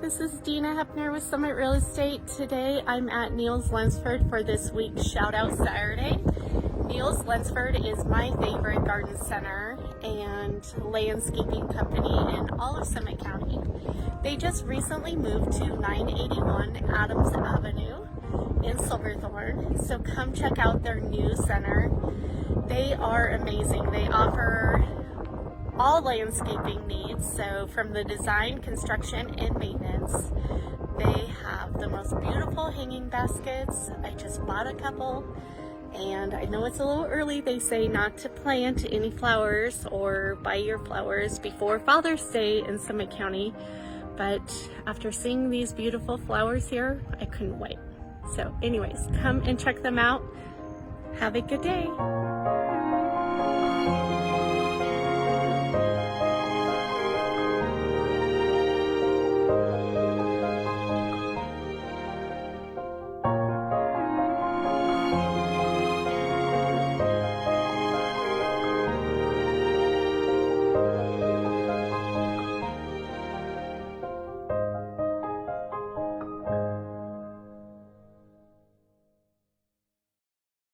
this is Deena Heppner with Summit Real Estate. Today I'm at Neil's Lunceford for this week's Shoutout Saturday. Neil's Lunceford is my favorite garden center and landscaping company in all of Summit County. They just recently moved to 981 Adams Avenue in Silverthorne, so come check out their new center. They are amazing. They offer all landscaping needs, so from the design, construction, and maintenance. They have the most beautiful hanging baskets. I just bought a couple, and I know it's a little early. They say not to plant any flowers or buy your flowers before Father's Day in Summit County, but after seeing these beautiful flowers here, I couldn't wait. So anyways, come and check them out. Have a good day.